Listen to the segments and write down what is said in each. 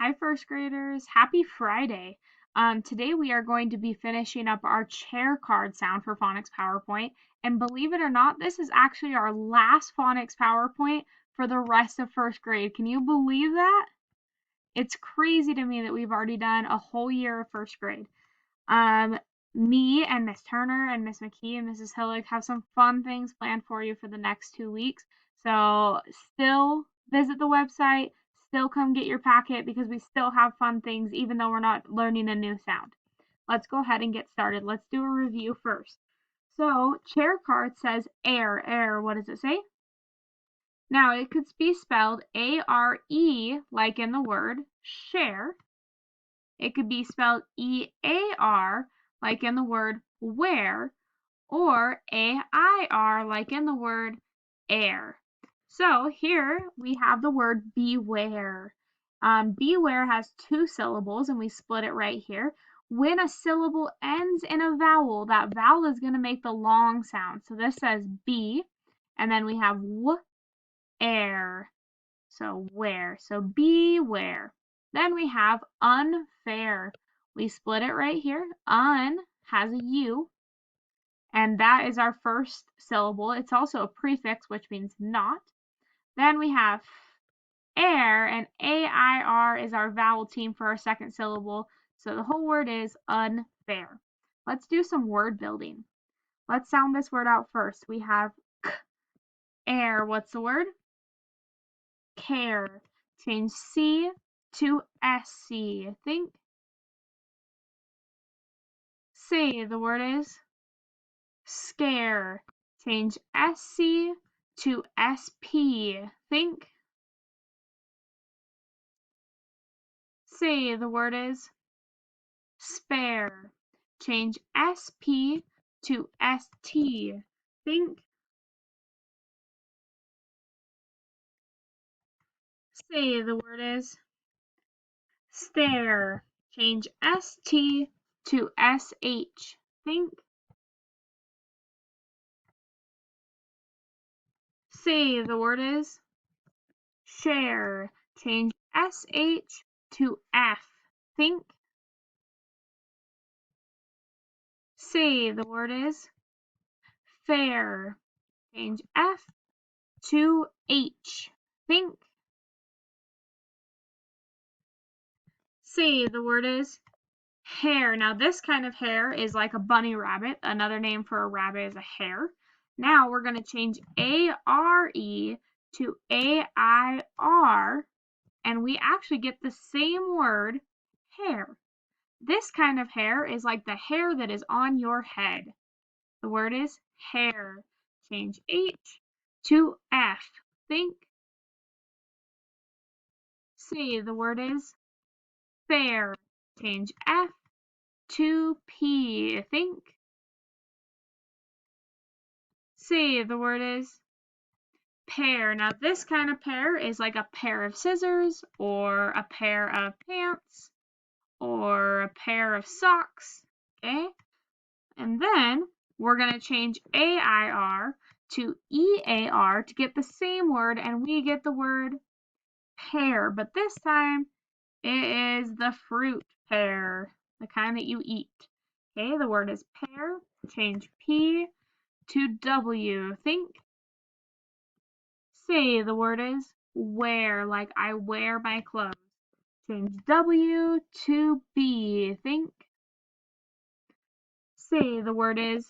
Hi, first graders. Happy Friday. Today we are going to be finishing up our chair card sound for Phonics PowerPoint. And believe it or not, this is actually our last Phonics PowerPoint for the rest of first grade. Can you believe that? It's crazy to me that we've already done a whole year of first grade. Um, Me and Miss Turner and Miss McKee and Mrs. Hillig have some fun things planned for you for the next 2 weeks. So still visit the website, still come get your packet because we still have fun things even though we're not learning a new sound. Let's go ahead and get started. Let's do a review first. So chair card says air, air. What does it say? Now it could be spelled A-R-E like in the word share. It could be spelled E-A-R, like in the word where, or A-I-R, like in the word air. So here we have the word beware. Beware has 2 syllables, and we split it right here. When a syllable ends in a vowel, that vowel is going to make the long sound. So this says be, and then we have w, air. So where. So beware. Then we have unfair. We split it right here. Un has a U, and that is our first syllable. It's also a prefix, which means not. Then we have air, and A-I-R is our vowel team for our second syllable. So the whole word is unfair. Let's do some word building. Let's sound this word out first. We have k, air. What's the word? Care. Change C to SC. Think. Say the word is scare. Change SC to SP. Think. Say the word is spare. Change SP to ST. Think. Say the word is stare. Change ST to SH. Think. Say the word is share. Change SH to F. Think. Say the word is fair. Change F to H. Think. Say the word is hare. Now this kind of hare is like a bunny rabbit. Another name for a rabbit is a hare. Now we're going to change A-R-E to A-I-R, and we actually get the same word, hair. This kind of hair is like the hair that is on your head. The word is hair. Change H to F. Think. Say the word is fair. Change F to P. Think. Say the word is pair. Now this kind of pair is like a pair of scissors or a pair of pants or a pair of socks. Okay? And then we're going to change A-I-R to E-A-R to get the same word, and we get the word pear. But this time it is the fruit pear, the kind that you eat. Okay, the word is pear. Change P to W. Think. Say the word is wear, like I wear my clothes. Change W to B. Think. Say the word is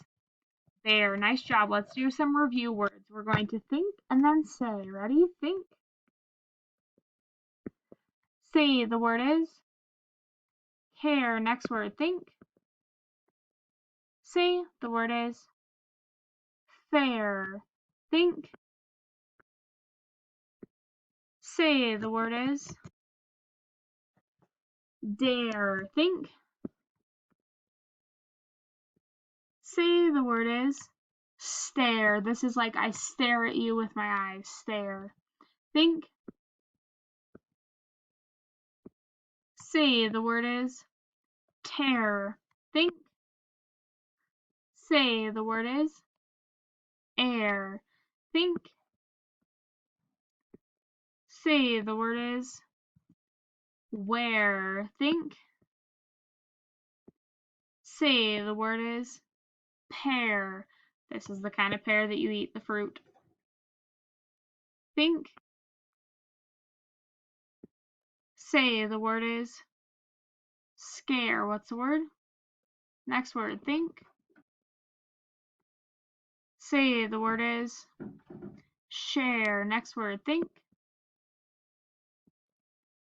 there. Nice job. Let's do some review words. We're going to think and then say. Ready? Think. Say the word is care. Next word. Think. Say the word is fair. Think. Say the word is dare. Think. Say the word is stare. This is like I stare at you with my eyes. Stare. Think. Say the word is tear. Think. Say the word is air. Think. Say the word is Where, think. Say, the word is pear. This is the kind of pear that you eat, the fruit. Think. Say, the word is scare. What's the word? Next word, think. Say, the word is share. Next word, think.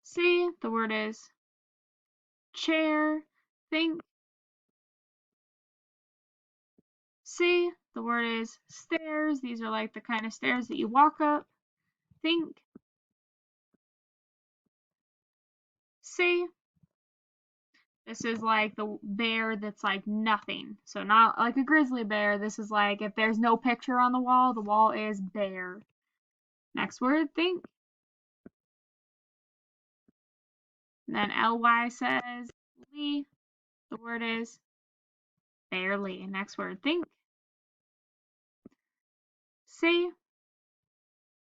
Say, the word is chair. Think. Say, the word is stairs. These are like the kind of stairs that you walk up. Think. Say, this is like the bear that's like nothing. So not like a grizzly bear. This is like if there's no picture on the wall is bare. Next word, think. And then ly says lee. The word is barely. Next word, think. Say,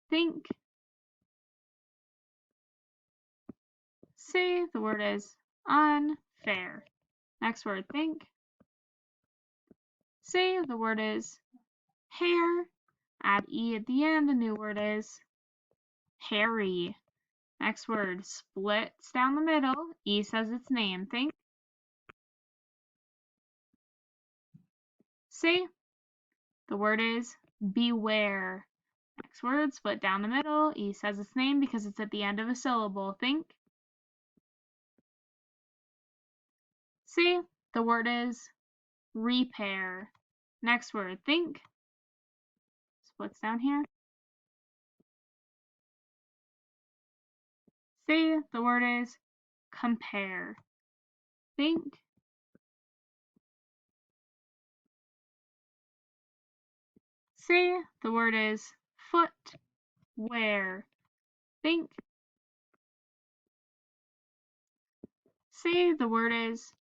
think. Say, the word is unfair. Next word, think. Say, the word is hair. Add e at the end. The new word is hairy. Next word, splits down the middle. E says its name. Think. Say, the word is beware. Next word, split down the middle. E says its name because it's at the end of a syllable. Think. Say, the word is repair. Next word, think. Splits down here. Say, the word is compare. Think. Say, the word is foot. Wear. Think. Say, the word is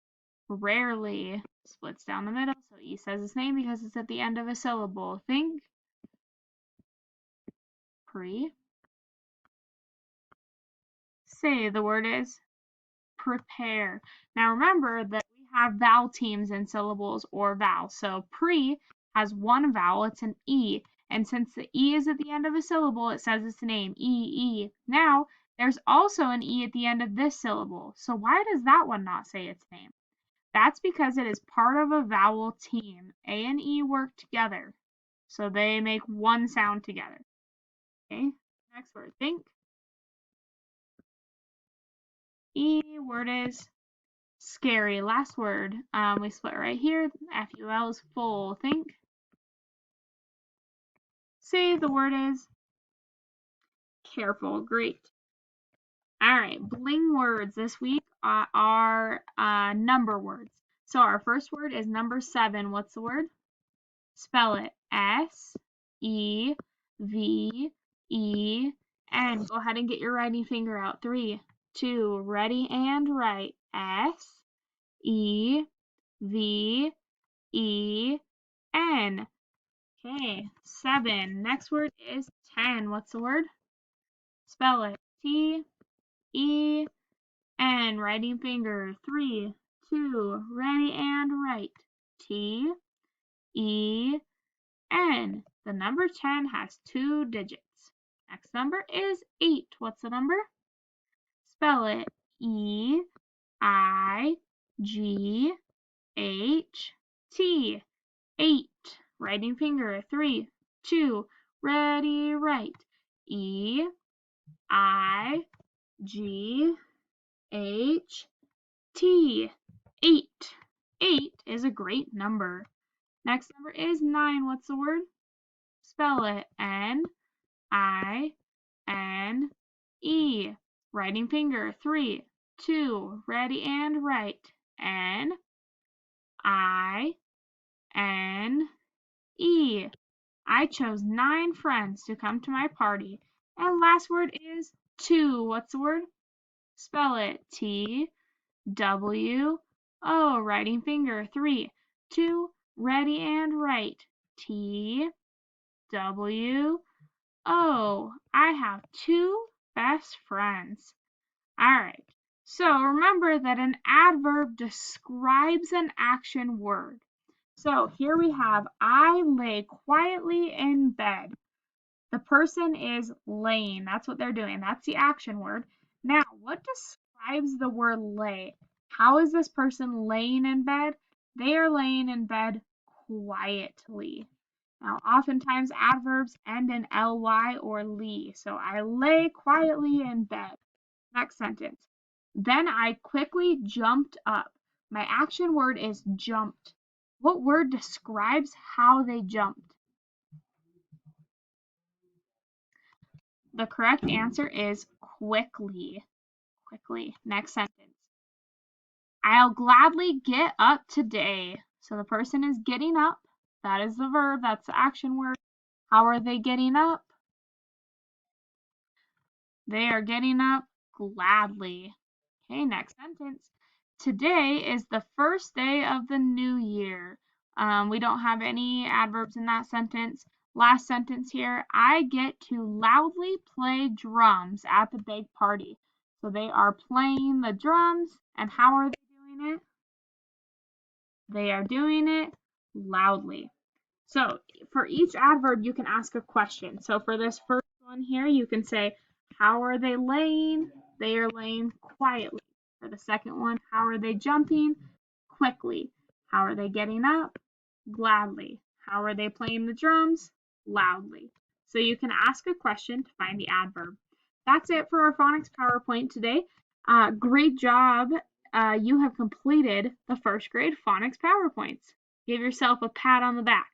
rarely. Splits down the middle, so E says its name because it's at the end of a syllable. Think. Pre. Say, the word is prepare. Now remember that we have vowel teams in syllables or vowels. So pre has one vowel, it's an E. And since the E is at the end of a syllable, it says its name, E. Now, there's also an E at the end of this syllable. So why does that one not say its name? That's because it is part of a vowel team. A and E work together. So they make one sound together. Okay, next word, think. E word is scary. Last word. We split right here. FUL is full. Think. Say, the word is careful. Great. All right. Bling words this week are number words. So our first word is number 7. What's the word? Spell it. S-E-V-E-N. Go ahead and get your writing finger out. 3, 2, ready and write. S-E-V-E-N. Okay, 7. Next word is 10. What's the word? Spell it. T-E-N. Writing finger. 3, 2, ready and write. T-E-N. The number 10 has 2 digits. Next number is 8. What's the number? Spell it. E-I-G-H-T. 8. Writing finger. 3, 2, ready, write. E-I-G-H-T. 8. 8 is a great number. Next number is 9. What's the word? Spell it. N-I-N-E. Writing finger. 3, 2, ready and write. N-I-N-E. I chose 9 friends to come to my party. And last word is 2. What's the word? Spell it. T-W-O. Writing finger. 3, 2, ready and write. T-W-O. I have 2 best friends. All right. So remember that an adverb describes an action word. So here we have, I lay quietly in bed. The person is laying. That's what they're doing. That's the action word. Now, what describes the word lay? How is this person laying in bed? They are laying in bed quietly. Now, oftentimes adverbs end in ly or ly. So I lay quietly in bed. Next sentence. Then I quickly jumped up. My action word is jumped. What word describes how they jumped? The correct answer is quickly. Quickly. Next sentence. I'll gladly get up today. So the person is getting up. That is the verb. That's the action word. How are they getting up? They are getting up gladly. Okay, next sentence. Today is the first day of the new year. We don't have any adverbs in that sentence. Last sentence here. I get to loudly play drums at the big party. So they are playing the drums. And how are they doing it? They are doing it loudly. So for each adverb, you can ask a question. So for this first one here, you can say, how are they laying? They are laying quietly. For the second one, how are they jumping? Quickly. How are they getting up? Gladly. How are they playing the drums? Loudly. So you can ask a question to find the adverb. That's it for our phonics PowerPoint today. Great job. You have completed the first grade phonics PowerPoints. Give yourself a pat on the back.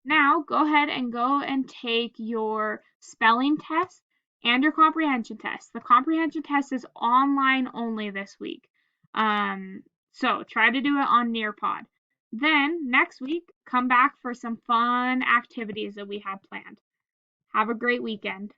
Now go ahead and take your spelling test and your comprehension test. The comprehension test is online only this week. So try to do it on Nearpod. Then next week, come back for some fun activities that we have planned. Have a great weekend.